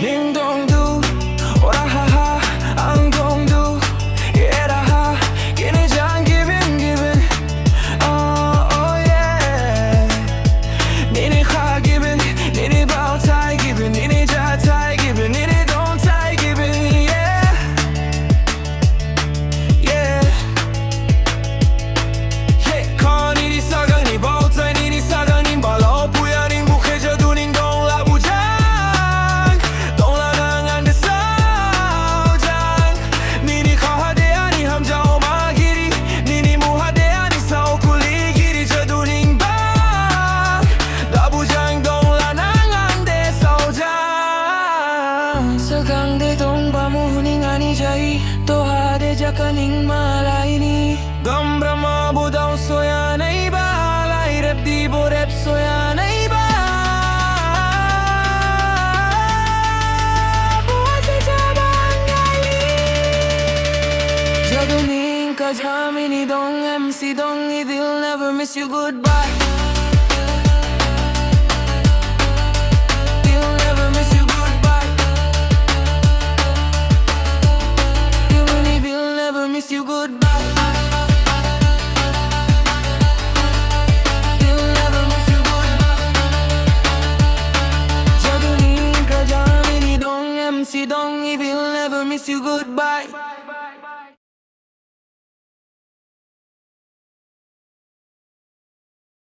Ning dong du, ora ha ha, ang dong du, era ha, gini jang giving, oh yeah. Nini kha giving, nini bao tai giving, nini ja tai giving, nini dong tai giving, yeah, yeah. Hey, kha nini sagang ni bao tai, nini sagang ni ba lo puya ning bukhe ja du ning dong la bu jang, dong la nang an de sao jang. Nini kha ha de ani ham jao ma giri, nini mu ha de ani sao kuli giri ja du ning ba, da bu jang dong la nang an de sao jang. Sagang de dong ba mu ning ani jai, to ha de ja ka ning ma lai ni. Gam brahma bu dao soya nahi ba, lai rep di bo rep soya nahi ba. Buat ja bangali. Jadu ning ka jamini dong MC dong, they'll never miss you goodbye. They'll never miss you goodbye. They'll never miss you goodbye. They'll never miss you goodbye. Jadu ning ka jamini dong MC dong, he'll never miss you goodbye.